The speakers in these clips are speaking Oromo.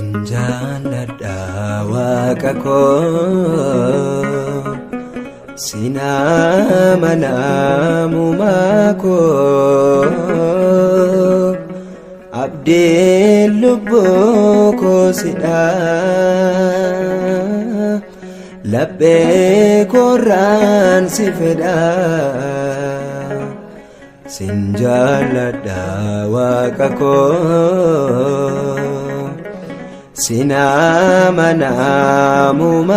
Sinjaaladha Waaqako sina manamumako abdii lubboko sidha labbee koraan si fedha Sinjaaladha Waaqako sina manamumako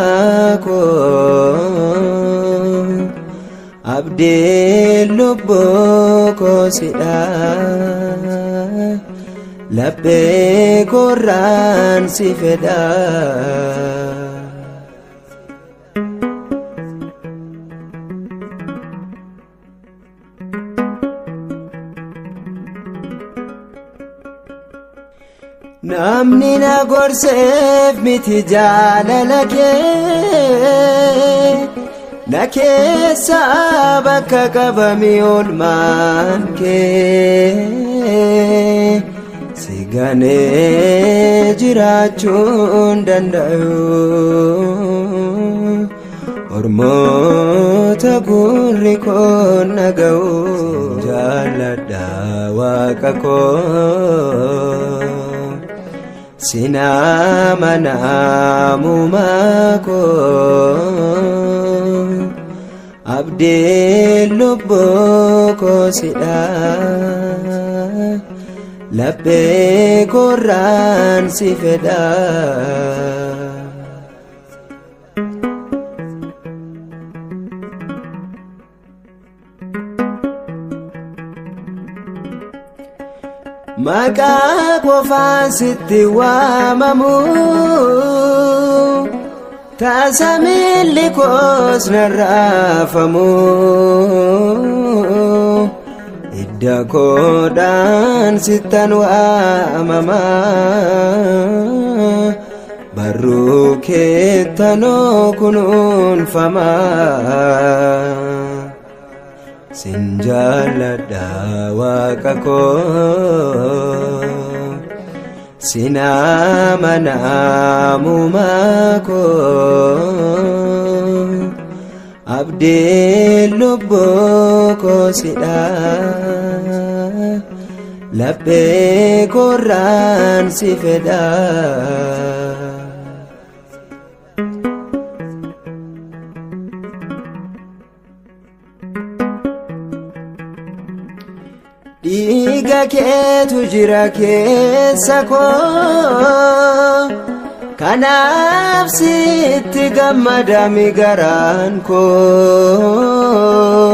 abdii lubboko sidha labbee koraan si fedha Namni na gorseef miti jaalala kee na keessa bakka qabame oolmaan kee si ganee jiraachuun danda'u ormoota gurri koo naga'u jaaladha Waaqako sina manamumako abdii lubboko sidha labbee koraan si fedha Maqaa qofaan sitti waamamu taasa miilli koos narraafamu idda koodhaan sittan waamama barruu keettanoo kunuunfama Sinjaaladha Waaqako sina manamumako abdii lubboko sidha labbee koraan si fedha Dhiiga keetu jira keessa koo kanaaf sitti gammadami garaan koo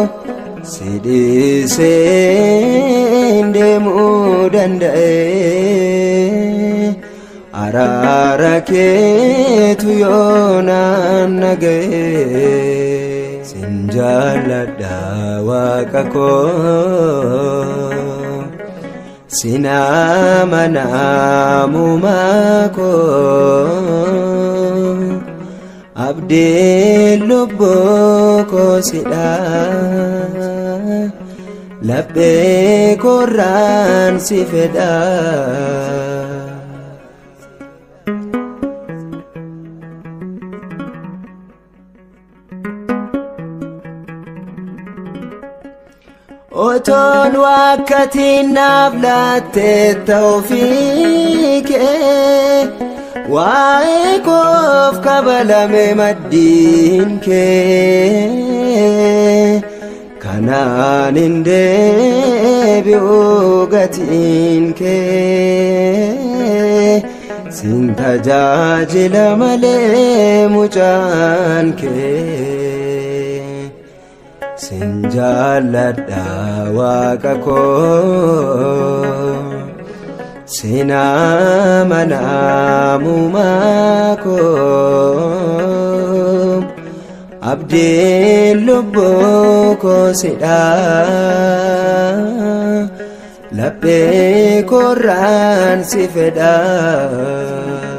si dhiisee deemuu danda'e araara keetu yoonaan naga'e Sinjaaladha Waaqako sina manamumako abdii lubboko sidha labbee koraan si fedha Otoon wakkatiin naaf laattee ta'uufii kee waa'ee koof kabalame maddiin kee kanaan hin deebi'u gatiin kee sin tajaajila malee mucaan kee Sinjaaladha Waaqako sina manamumako abdii lubboko sidha laphee korraan si fedha.